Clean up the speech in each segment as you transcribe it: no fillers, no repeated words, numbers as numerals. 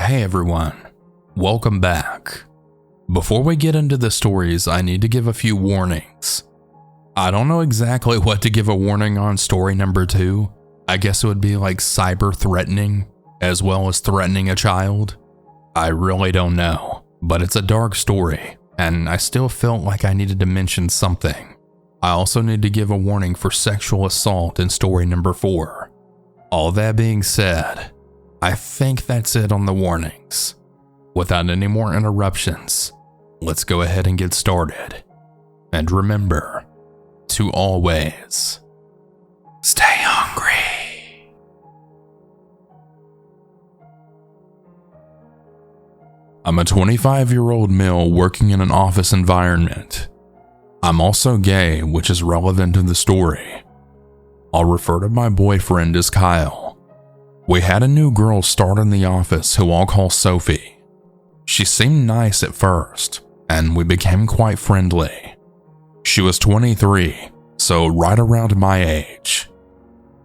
Hey everyone, welcome back. Before we get into the stories, I need to give a few warnings. I don't know exactly what to give a warning on story number 2. I guess it would be like cyber threatening, as well as threatening a child. I really don't know, but it's a dark story, and I still felt like I needed to mention something. I also need to give a warning for sexual assault in story number 4. All that being said, I think that's it on the warnings. Without any more interruptions, let's go ahead and get started. And remember to always stay hungry. I'm a 25-year-old male working in an office environment. I'm also gay, which is relevant to the story. I'll refer to my boyfriend as Kyle. We had a new girl start in the office who I'll call Sophie. She seemed nice at first, and we became quite friendly. She was 23, so right around my age.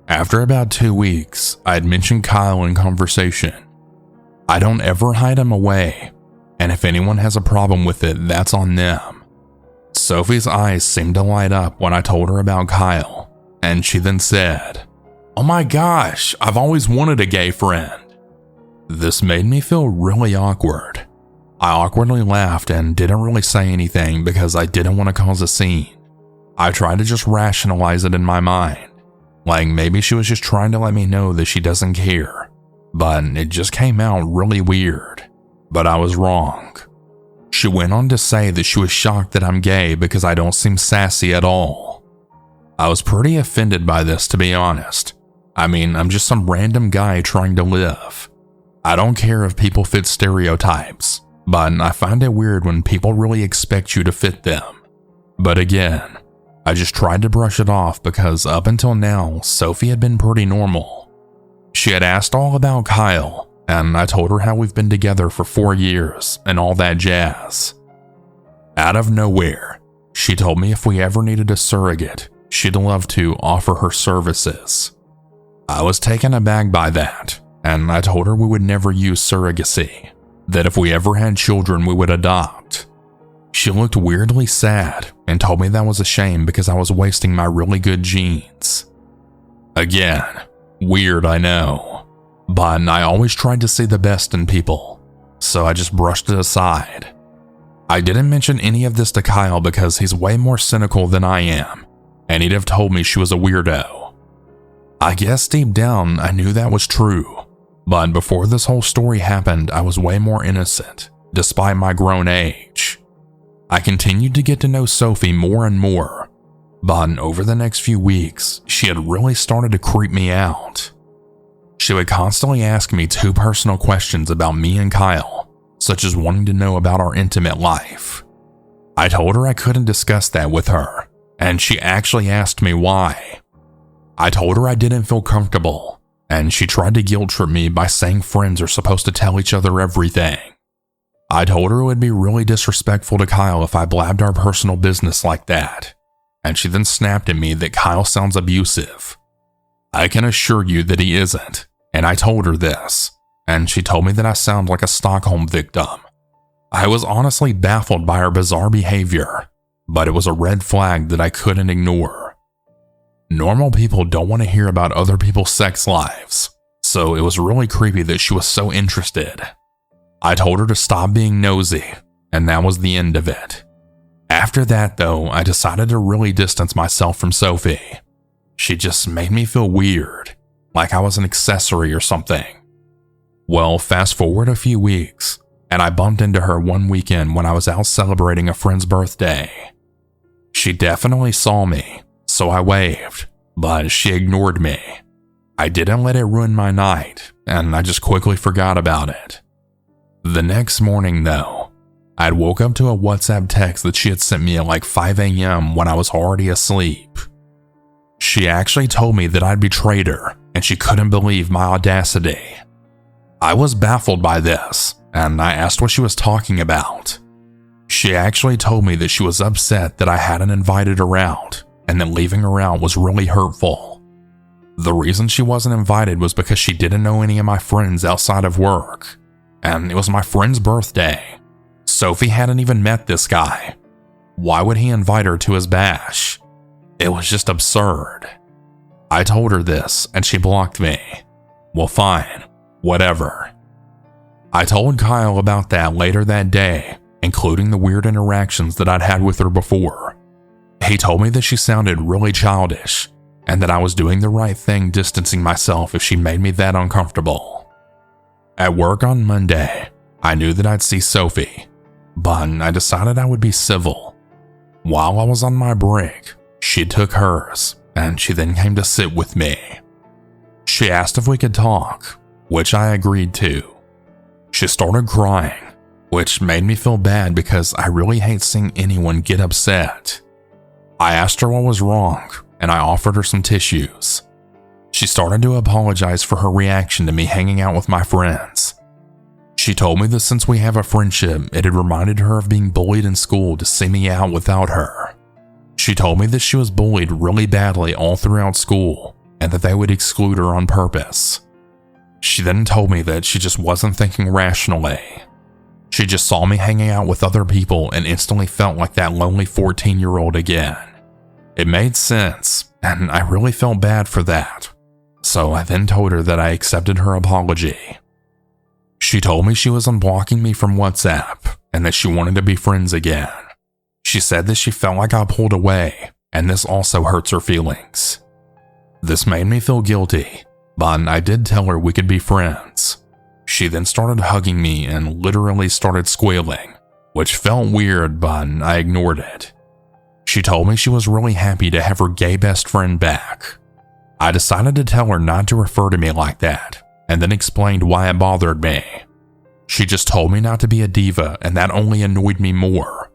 After about 2 weeks, I had mentioned Kyle in conversation. I don't ever hide him away, and if anyone has a problem with it, that's on them. Sophie's eyes seemed to light up when I told her about Kyle, and she then said, "Oh my gosh, I've always wanted a gay friend." This made me feel really awkward. I awkwardly laughed and didn't really say anything because I didn't want to cause a scene. I tried to just rationalize it in my mind, like maybe she was just trying to let me know that she doesn't care, but it just came out really weird. But I was wrong. She went on to say that she was shocked that I'm gay because I don't seem sassy at all. I was pretty offended by this, to be honest. I mean, I'm just some random guy trying to live. I don't care if people fit stereotypes, but I find it weird when people really expect you to fit them. But again, I just tried to brush it off because up until now, Sophie had been pretty normal. She had asked all about Kyle, and I told her how we've been together for 4 years and all that jazz. Out of nowhere, she told me if we ever needed a surrogate, she'd love to offer her services. I was taken aback by that, and I told her we would never use surrogacy, that if we ever had children we would adopt. She looked weirdly sad and told me that was a shame because I was wasting my really good genes. Again, weird I know, but I always tried to see the best in people, so I just brushed it aside. I didn't mention any of this to Kyle because he's way more cynical than I am, and he'd have told me she was a weirdo. I guess deep down I knew that was true, but before this whole story happened, I was way more innocent, despite my grown age. I continued to get to know Sophie more and more, but over the next few weeks, she had really started to creep me out. She would constantly ask me too personal questions about me and Kyle, such as wanting to know about our intimate life. I told her I couldn't discuss that with her, and she actually asked me why. I told her I didn't feel comfortable, and she tried to guilt trip me by saying friends are supposed to tell each other everything. I told her it would be really disrespectful to Kyle if I blabbed our personal business like that, and she then snapped at me that Kyle sounds abusive. I can assure you that he isn't, and I told her this, and she told me that I sound like a Stockholm victim. I was honestly baffled by her bizarre behavior, but it was a red flag that I couldn't ignore. Normal people don't want to hear about other people's sex lives, so it was really creepy that she was so interested. I told her to stop being nosy, and that was the end of it. After that though, I decided to really distance myself from Sophie. She just made me feel weird, like I was an accessory or something. Well, fast forward a few weeks, and I bumped into her one weekend when I was out celebrating a friend's birthday. She definitely saw me, so I waved, but she ignored me. I didn't let it ruin my night, and I just quickly forgot about it. The next morning though, I'd woke up to a WhatsApp text that she had sent me at like 5 a.m. when I was already asleep. She actually told me that I'd betrayed her, and she couldn't believe my audacity. I was baffled by this, and I asked what she was talking about. She actually told me that she was upset that I hadn't invited her out, and that leaving her out was really hurtful. The reason she wasn't invited was because she didn't know any of my friends outside of work. and it was my friend's birthday. Sophie hadn't even met this guy. Why would he invite her to his bash? It was just absurd. I told her this, and she blocked me. Well, fine, whatever. I told Kyle about that later that day, including the weird interactions that I'd had with her before. He told me that she sounded really childish, and that I was doing the right thing distancing myself if she made me that uncomfortable. At work on Monday, I knew that I'd see Sophie, but I decided I would be civil. While I was on my break, she took hers, and she then came to sit with me. She asked if we could talk, which I agreed to. She started crying, which made me feel bad because I really hate seeing anyone get upset. I asked her what was wrong, and I offered her some tissues. She started to apologize for her reaction to me hanging out with my friends. She told me that since we have a friendship, it had reminded her of being bullied in school to see me out without her. She told me that she was bullied really badly all throughout school, and that they would exclude her on purpose. She then told me that she just wasn't thinking rationally. She just saw me hanging out with other people and instantly felt like that lonely 14-year-old again. It made sense, and I really felt bad for that. So I then told her that I accepted her apology. She told me she was unblocking me from WhatsApp and that she wanted to be friends again. She said that she felt like I pulled away, and this also hurts her feelings. This made me feel guilty, but I did tell her we could be friends. She then started hugging me and literally started squealing, which felt weird, but I ignored it. She told me she was really happy to have her gay best friend back. I decided to tell her not to refer to me like that, and then explained why it bothered me. She just told me not to be a diva, and that only annoyed me more.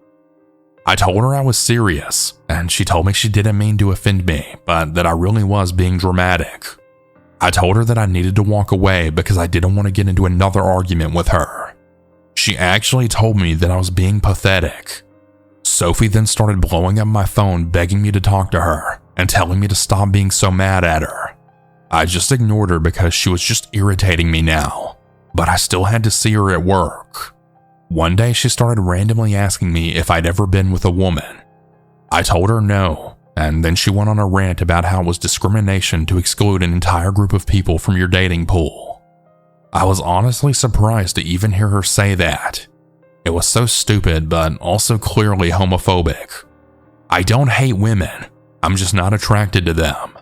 I told her I was serious, and she told me she didn't mean to offend me, but that I really was being dramatic. I told her that I needed to walk away because I didn't want to get into another argument with her. She actually told me that I was being pathetic. Sophie then started blowing up my phone begging me to talk to her and telling me to stop being so mad at her. I just ignored her because she was just irritating me now, but I still had to see her at work. One day she started randomly asking me if I'd ever been with a woman. I told her no, and then she went on a rant about how it was discrimination to exclude an entire group of people from your dating pool. I was honestly surprised to even hear her say that. It was so stupid, but also clearly homophobic. I don't hate women, I'm just not attracted to them.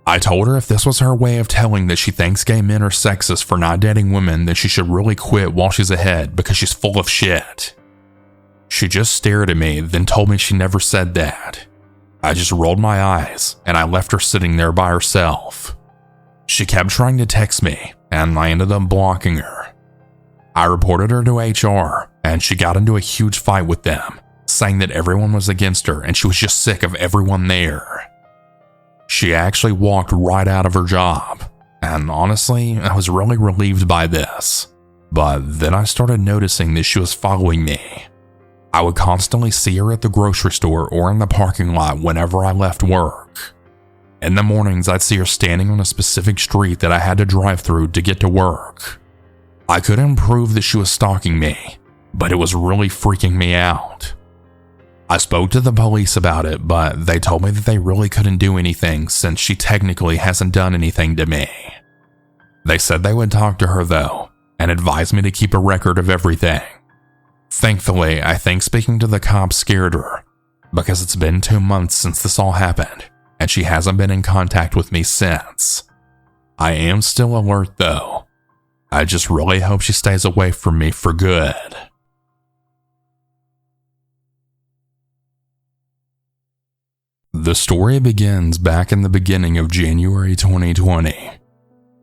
I told her if this was her way of telling that she thinks gay men are sexist for not dating women, then she should really quit while she's ahead because she's full of shit. She just stared at me, then told me she never said that. I just rolled my eyes, and I left her sitting there by herself. She kept trying to text me, and I ended up blocking her. I reported her to HR, and she got into a huge fight with them, saying that everyone was against her and she was just sick of everyone there. She actually walked right out of her job, and honestly, I was really relieved by this. But then I started noticing that she was following me. I would constantly see her at the grocery store or in the parking lot whenever I left work. In the mornings, I'd see her standing on a specific street that I had to drive through to get to work. I couldn't prove that she was stalking me, but it was really freaking me out. I spoke to the police about it, but they told me that they really couldn't do anything since she technically hasn't done anything to me. They said they would talk to her though, and advised me to keep a record of everything. Thankfully, I think speaking to the cops scared her, because it's been 2 months since this all happened, and she hasn't been in contact with me since. I am still alert though. I just really hope she stays away from me for good. The story begins back in the beginning of January 2020.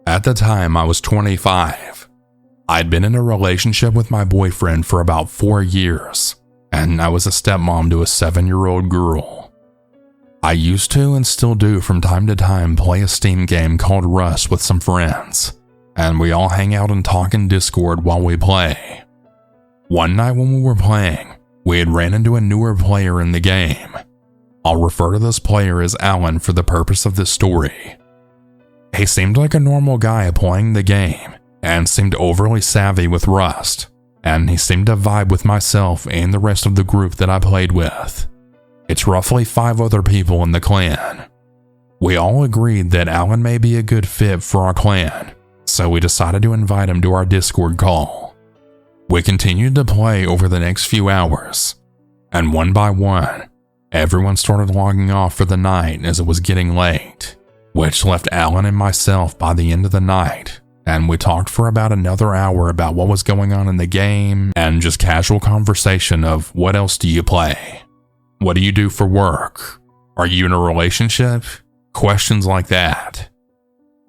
At the time, I was 25. I'd been in a relationship with my boyfriend for about 4 years, and I was a stepmom to a 7-year-old girl. I used to and still do from time to time play a Steam game called Rust with some friends, and we all hang out and talk in Discord while we play. One night when we were playing, we had ran into a newer player in the game. I'll refer to this player as Alan for the purpose of this story. He seemed like a normal guy playing the game, and seemed overly savvy with Rust, and he seemed to vibe with myself and the rest of the group that I played with. It's roughly 5 other people in the clan. We all agreed that Alan may be a good fit for our clan, so we decided to invite him to our Discord call. We continued to play over the next few hours, and one by one, everyone started logging off for the night as it was getting late, which left Alan and myself by the end of the night, and we talked for about another hour about what was going on in the game and just casual conversation of what else do you play? What do you do for work? Are you in a relationship? Questions like that.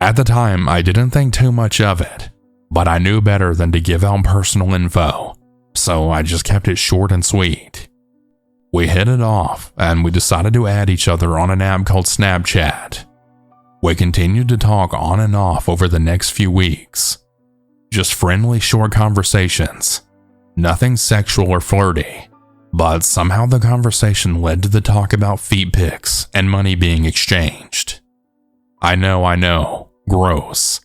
At the time, I didn't think too much of it, but I knew better than to give out personal info, so I just kept it short and sweet. We hit it off, and we decided to add each other on an app called Snapchat. We continued to talk on and off over the next few weeks. Just friendly, short conversations. Nothing sexual or flirty, but somehow the conversation led to the talk about feet pics and money being exchanged. I know, gross.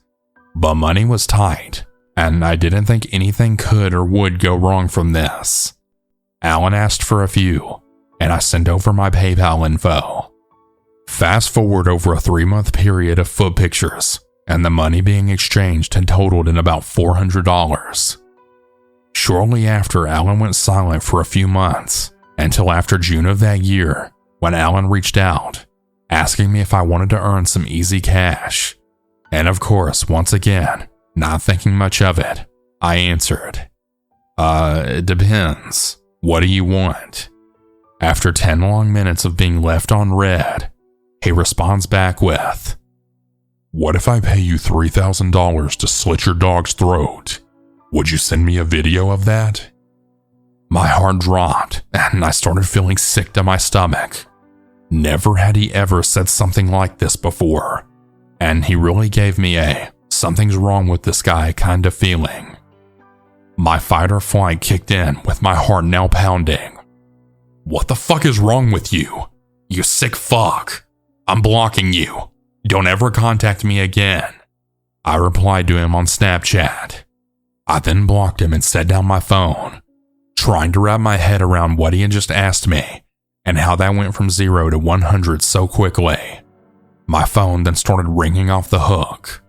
But money was tight, and I didn't think anything could or would go wrong from this. Alan asked for a few, and I sent over my PayPal info. Fast forward over a 3-month period of foot pictures, and the money being exchanged had totaled in about $400. Shortly after, Alan went silent for a few months, until after June of that year, when Alan reached out, asking me if I wanted to earn some easy cash. And of course, once again, not thinking much of it, I answered, it depends. What do you want? After 10 long minutes of being left on red, he responds back with, what if I pay you $3,000 to slit your dog's throat? Would you send me a video of that? My heart dropped, and I started feeling sick to my stomach. Never had he ever said something like this before, and he really gave me a something's wrong with this guy kind of feeling. My fight or flight kicked in with my heart now pounding. What the fuck is wrong with you? You sick fuck. I'm blocking you. Don't ever contact me again. I replied to him on Snapchat. I then blocked him and set down my phone, trying to wrap my head around what he had just asked me and how that went from 0 to 100 so quickly. My phone then started ringing off the hook.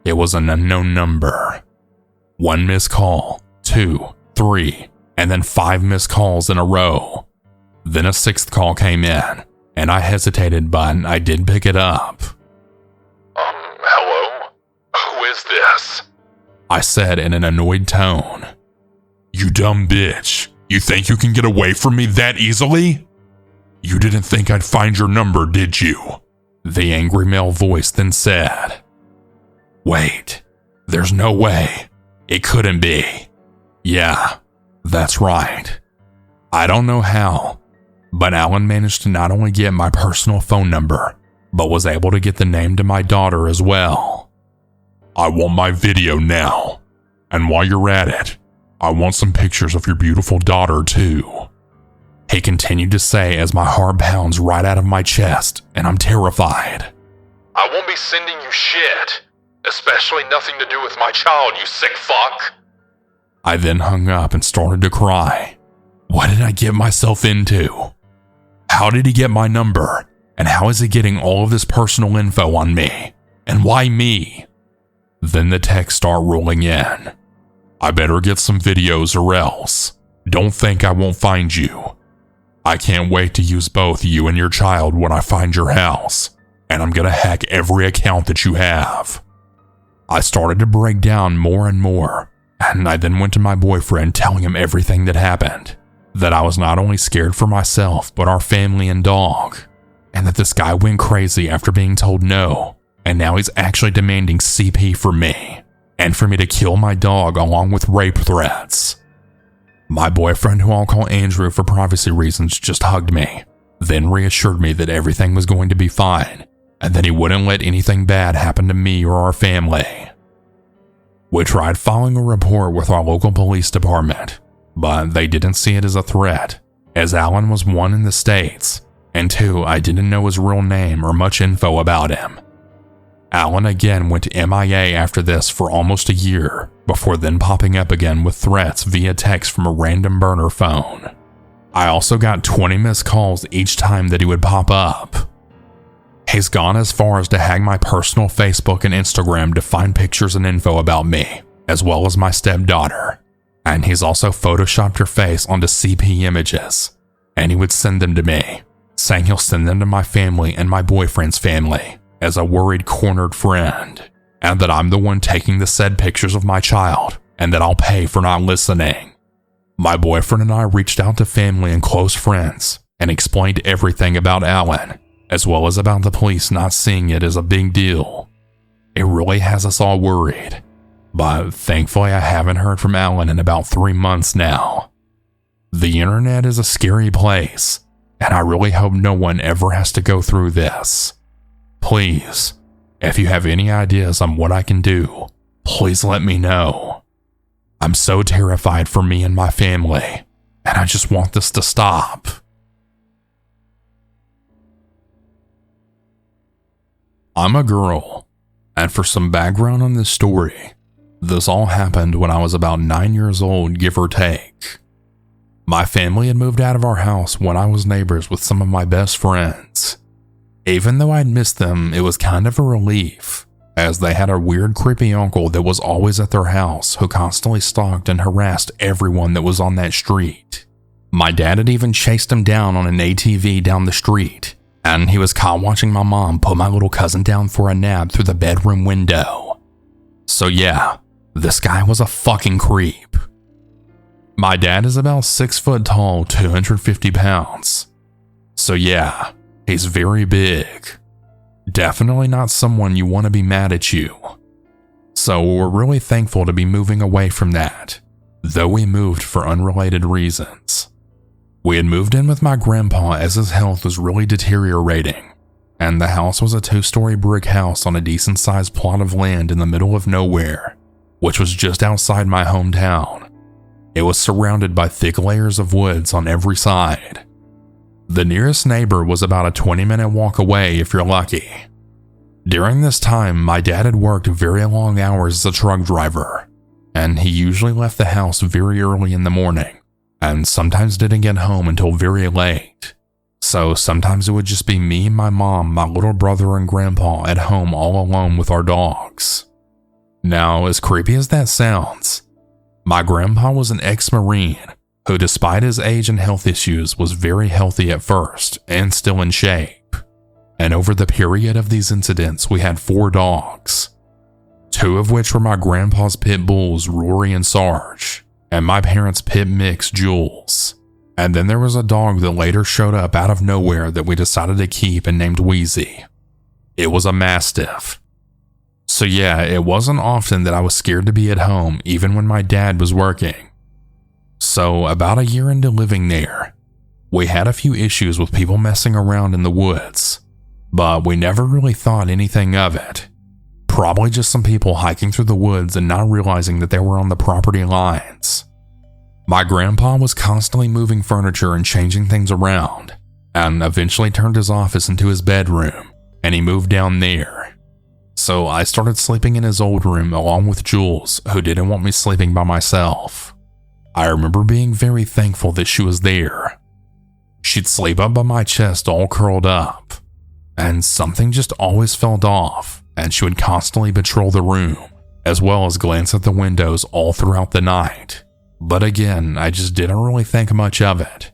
It was an unknown number. 1 missed call, 2, 3, and then 5 missed calls in a row. Then a 6th call came in, and I hesitated, but I did pick it up. Hello? Who is this? I said in an annoyed tone. You dumb bitch. You think you can get away from me that easily? You didn't think I'd find your number, did you? The angry male voice then said. Wait, there's no way. It couldn't be. Yeah, that's right. I don't know how, but Alan managed to not only get my personal phone number, but was able to get the name to my daughter as well. I want my video now. And while you're at it, I want some pictures of your beautiful daughter too. He continued to say as my heart pounds right out of my chest and I'm terrified. I won't be sending you shit. Especially nothing to do with my child, you sick fuck. I then hung up and started to cry. What did I get myself into? How did he get my number? And how is he getting all of this personal info on me? And why me? Then the texts start rolling in. I better get some videos or else. Don't think I won't find you. I can't wait to use both you and your child when I find your house, and I'm gonna hack every account that you have. I started to break down more and more, and I then went to my boyfriend telling him everything that happened, that I was not only scared for myself but our family and dog, and that this guy went crazy after being told no, and now he's actually demanding CP for me, and for me to kill my dog along with rape threats. My boyfriend, who I'll call Andrew for privacy reasons, just hugged me, then reassured me that everything was going to be fine, and that he wouldn't let anything bad happen to me or our family. We tried filing a report with our local police department, but they didn't see it as a threat, as Alan was 1 in the States, and 2, I didn't know his real name or much info about him. Alan again went MIA after this for almost a year, before then popping up again with threats via text from a random burner phone. I also got 20 missed calls each time that he would pop up. He's gone as far as to hack my personal Facebook and Instagram to find pictures and info about me, as well as my stepdaughter. And he's also photoshopped her face onto CP images, and he would send them to me, saying he'll send them to my family and my boyfriend's family as a worried, cornered friend, and that I'm the one taking the said pictures of my child, and that I'll pay for not listening. My boyfriend and I reached out to family and close friends and explained everything about Alan, as well as about the police not seeing it as a big deal. It really has us all worried, but thankfully I haven't heard from Alan in about 3 months now. The internet is a scary place, and I really hope no one ever has to go through this. Please, if you have any ideas on what I can do, please let me know. I'm so terrified for me and my family, and I just want this to stop. I'm a girl, and for some background on this story, this all happened when I was about 9 years old, give or take. My family had moved out of our house when I was neighbors with some of my best friends. Even though I'd missed them, it was kind of a relief, as they had a weird, creepy uncle that was always at their house who constantly stalked and harassed everyone that was on that street. My dad had even chased him down on an ATV down the street, and he was caught watching my mom put my little cousin down for a nap through the bedroom window. So yeah, this guy was a fucking creep. My dad is about 6 foot tall, 250 pounds. So yeah, he's very big. Definitely not someone you want to be mad at you. So we're really thankful to be moving away from that, though we moved for unrelated reasons. We had moved in with my grandpa as his health was really deteriorating, and the house was a 2-story brick house on a decent sized plot of land in the middle of nowhere, which was just outside my hometown. It was surrounded by thick layers of woods on every side. The nearest neighbor was about a 20-minute walk away if you're lucky. During this time, my dad had worked very long hours as a truck driver, and he usually left the house very early in the morning, and sometimes didn't get home until very late. So sometimes it would just be me, my mom, my little brother, and grandpa at home all alone with our dogs. Now, as creepy as that sounds, my grandpa was an ex-Marine who, despite his age and health issues, was very healthy at first and still in shape. And over the period of these incidents, we had 4 dogs, 2 of which were my grandpa's pit bulls, Rory and Sarge, and my parents' pit mix, Jules. And then there was a dog that later showed up out of nowhere that we decided to keep and named Wheezy. It was a Mastiff. So yeah, it wasn't often that I was scared to be at home, even when my dad was working. So about a year into living there, we had a few issues with people messing around in the woods, but we never really thought anything of it. Probably just some people hiking through the woods and not realizing that they were on the property lines. My grandpa was constantly moving furniture and changing things around, and eventually turned his office into his bedroom, and he moved down there. So I started sleeping in his old room along with Jules, who didn't want me sleeping by myself. I remember being very thankful that she was there. She'd sleep up by my chest all curled up, and something just always felt off, and she would constantly patrol the room, as well as glance at the windows all throughout the night. But again, I just didn't really think much of it.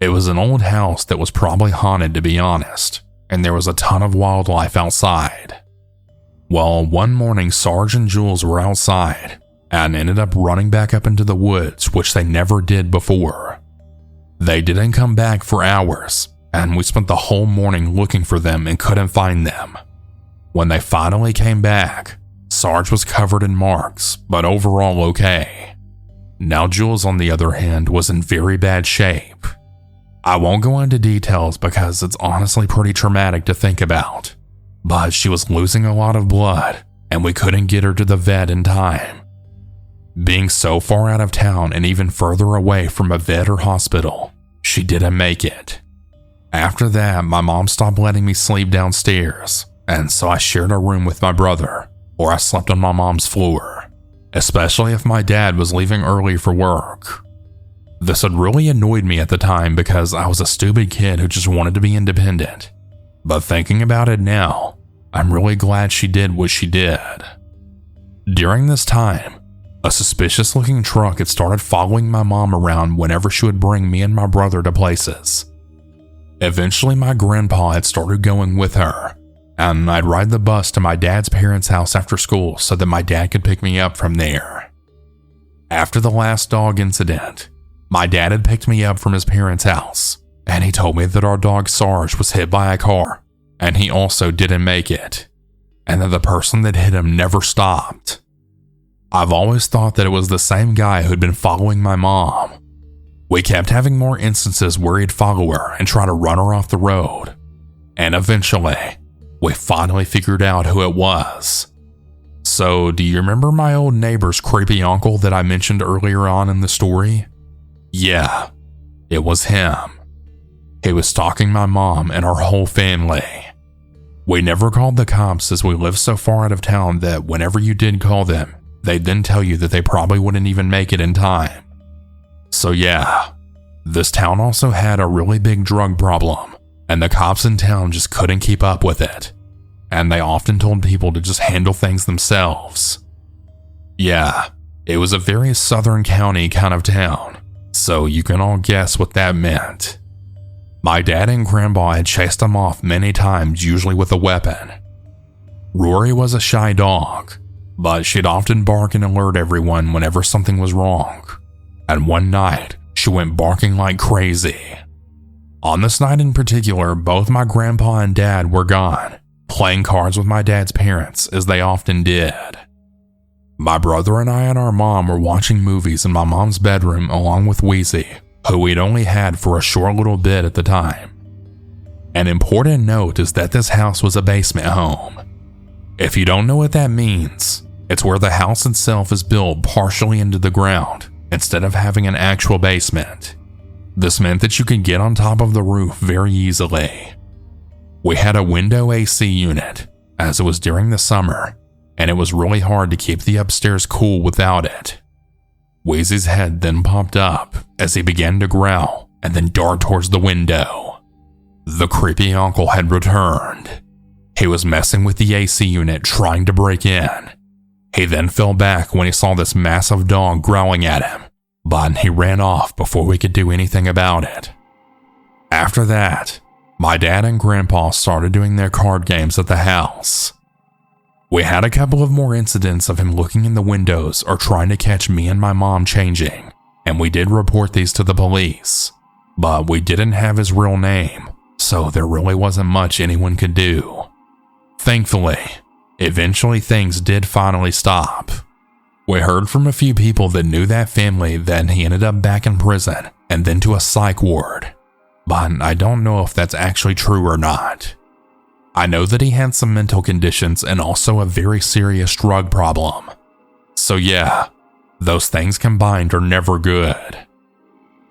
It was an old house that was probably haunted, to be honest, and there was a ton of wildlife outside. Well, one morning Sarge and Jules were outside, and ended up running back up into the woods, which they never did before. They didn't come back for hours, and we spent the whole morning looking for them and couldn't find them. When they finally came back, Sarge was covered in marks, but overall okay. Now Jules, on the other hand, was in very bad shape. I won't go into details because it's honestly pretty traumatic to think about, but she was losing a lot of blood, and we couldn't get her to the vet in time. Being so far out of town and even further away from a vet or hospital, she didn't make it. After that, my mom stopped letting me sleep downstairs, and so I shared a room with my brother, or I slept on my mom's floor, especially if my dad was leaving early for work. This had really annoyed me at the time because I was a stupid kid who just wanted to be independent. But thinking about it now, I'm really glad she did what she did. During this time, a suspicious-looking truck had started following my mom around whenever she would bring me and my brother to places. Eventually, my grandpa had started going with her, and I'd ride the bus to my dad's parents' house after school so that my dad could pick me up from there. After the last dog incident, my dad had picked me up from his parents' house, and he told me that our dog Sarge was hit by a car, and he also didn't make it, and that the person that hit him never stopped. I've always thought that it was the same guy who'd been following my mom. We kept having more instances where he'd follow her and try to run her off the road, and eventually, we finally figured out who it was. So, do you remember my old neighbor's creepy uncle that I mentioned earlier on in the story? Yeah, it was him. He was stalking my mom and our whole family. We never called the cops as we lived so far out of town that whenever you did call them, they'd then tell you that they probably wouldn't even make it in time. So yeah, this town also had a really big drug problem, and the cops in town just couldn't keep up with it, and they often told people to just handle things themselves. Yeah, it was a very southern county kind of town, so you can all guess what that meant. My dad and grandpa had chased him off many times, usually with a weapon. Rory was a shy dog, but she'd often bark and alert everyone whenever something was wrong. And one night, she went barking like crazy. On this night in particular, both my grandpa and dad were gone, playing cards with my dad's parents as they often did. My brother and I and our mom were watching movies in my mom's bedroom along with Wheezy, who we'd only had for a short little bit at the time. An important note is that this house was a basement home. If you don't know what that means, it's where the house itself is built partially into the ground instead of having an actual basement. This meant that you could get on top of the roof very easily. We had a window AC unit, as it was during the summer, and it was really hard to keep the upstairs cool without it. Wheezy's head then popped up as he began to growl and then dart towards the window. The creepy uncle had returned. He was messing with the AC unit trying to break in. He then fell back when he saw this massive dog growling at him, but he ran off before we could do anything about it. After that, my dad and grandpa started doing their card games at the house. We had a couple of more incidents of him looking in the windows or trying to catch me and my mom changing, and we did report these to the police, but we didn't have his real name, so there really wasn't much anyone could do. Thankfully, eventually things did finally stop. We heard from a few people that knew that family that he ended up back in prison and then to a psych ward, but I don't know if that's actually true or not. I know that he had some mental conditions and also a very serious drug problem. So yeah, those things combined are never good.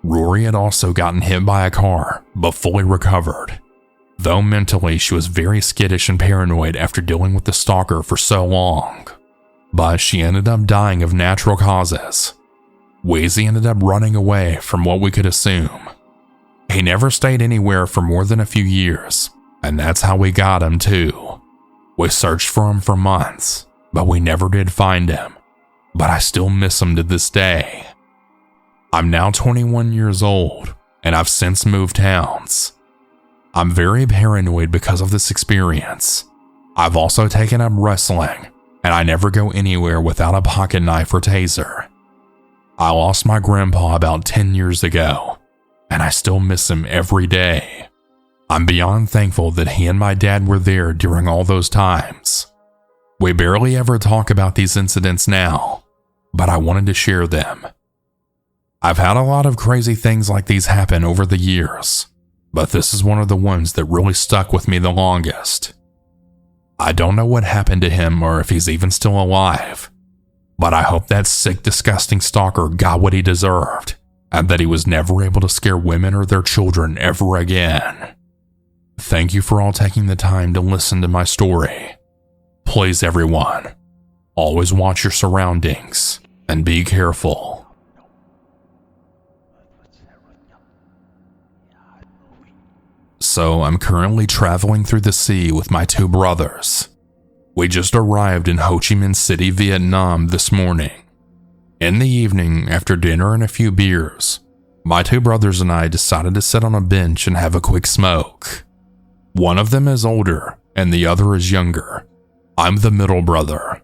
Rory had also gotten hit by a car, but fully recovered. Though mentally she was very skittish and paranoid after dealing with the stalker for so long. But she ended up dying of natural causes. Wheezy ended up running away from what we could assume. He never stayed anywhere for more than a few years, and that's how we got him too. We searched for him for months, but we never did find him. But I still miss him to this day. I'm now 21 years old, and I've since moved towns. I'm very paranoid because of this experience. I've also taken up wrestling, and I never go anywhere without a pocket knife or taser. I lost my grandpa about 10 years ago, and I still miss him every day. I'm beyond thankful that he and my dad were there during all those times. We barely ever talk about these incidents now, but I wanted to share them. I've had a lot of crazy things like these happen over the years, but this is one of the ones that really stuck with me the longest. I don't know what happened to him or if he's even still alive, but I hope that sick, disgusting stalker got what he deserved, and that he was never able to scare women or their children ever again. Thank you for all taking the time to listen to my story. Please, everyone, always watch your surroundings and be careful. So I'm currently traveling through the sea with my two brothers. We just arrived in Ho Chi Minh City, Vietnam this morning. In the evening, after dinner and a few beers, my two brothers and I decided to sit on a bench and have a quick smoke. One of them is older and the other is younger. I'm the middle brother.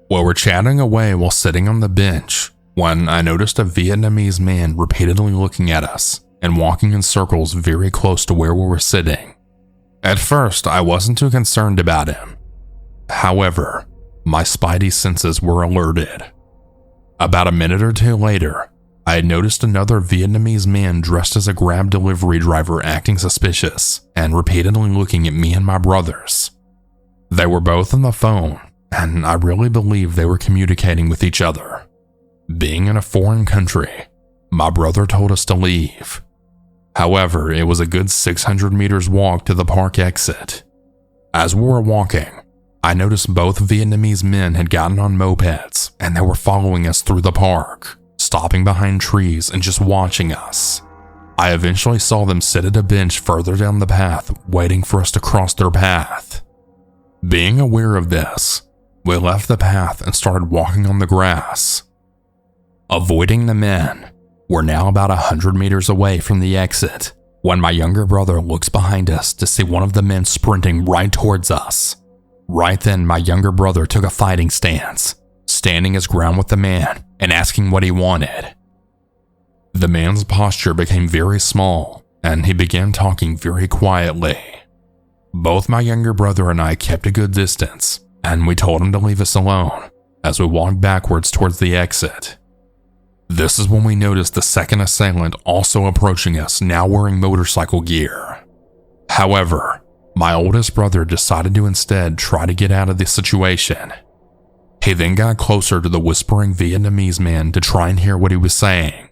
We were chatting away while sitting on the bench when I noticed a Vietnamese man repeatedly looking at us and walking in circles very close to where we were sitting. At first, I wasn't too concerned about him. However, my spidey senses were alerted. About a minute or two later, I had noticed another Vietnamese man dressed as a Grab delivery driver acting suspicious and repeatedly looking at me and my brothers. They were both on the phone, and I really believe they were communicating with each other. Being in a foreign country, my brother told us to leave. However, it was a good 600 meters walk to the park exit. As we were walking, I noticed both Vietnamese men had gotten on mopeds and they were following us through the park, stopping behind trees and just watching us. I eventually saw them sit at a bench further down the path, waiting for us to cross their path. Being aware of this, we left the path and started walking on the grass. Avoiding the men, we're now about 100 meters away from the exit when my younger brother looks behind us to see one of the men sprinting right towards us. Right then, my younger brother took a fighting stance, standing his ground with the man and asking what he wanted. The man's posture became very small and he began talking very quietly. Both my younger brother and I kept a good distance and we told him to leave us alone as we walked backwards towards the exit. This is when we noticed the second assailant also approaching us, now wearing motorcycle gear. However, my oldest brother decided to instead try to get out of the situation. He then got closer to the whispering Vietnamese man to try and hear what he was saying.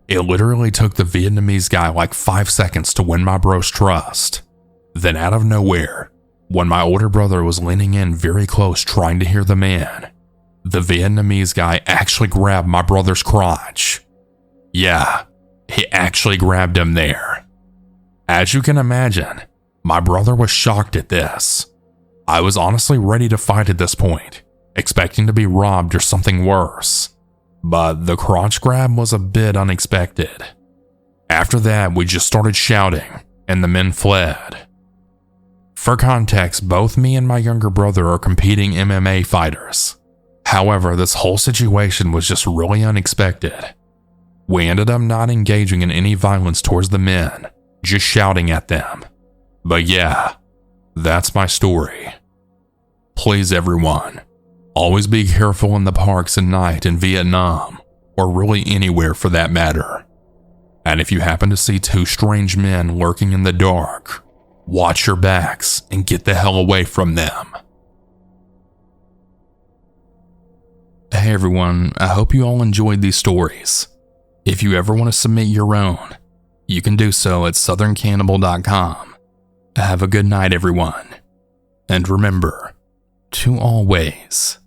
It literally took the Vietnamese guy like 5 seconds to win my bro's trust. Then out of nowhere, when my older brother was leaning in very close trying to hear the man, the Vietnamese guy actually grabbed my brother's crotch. Yeah, he actually grabbed him there. As you can imagine, my brother was shocked at this. I was honestly ready to fight at this point, expecting to be robbed or something worse. But the crotch grab was a bit unexpected. After that, we just started shouting, and the men fled. For context, both me and my younger brother are competing MMA fighters. However, this whole situation was just really unexpected. We ended up not engaging in any violence towards the men, just shouting at them. But yeah, that's my story. Please, everyone, always be careful in the parks at night in Vietnam, or really anywhere for that matter. And if you happen to see two strange men lurking in the dark, watch your backs and get the hell away from them. Hey everyone, I hope you all enjoyed these stories. If you ever want to submit your own, you can do so at southerncannibal.com. Have a good night, everyone. And remember to always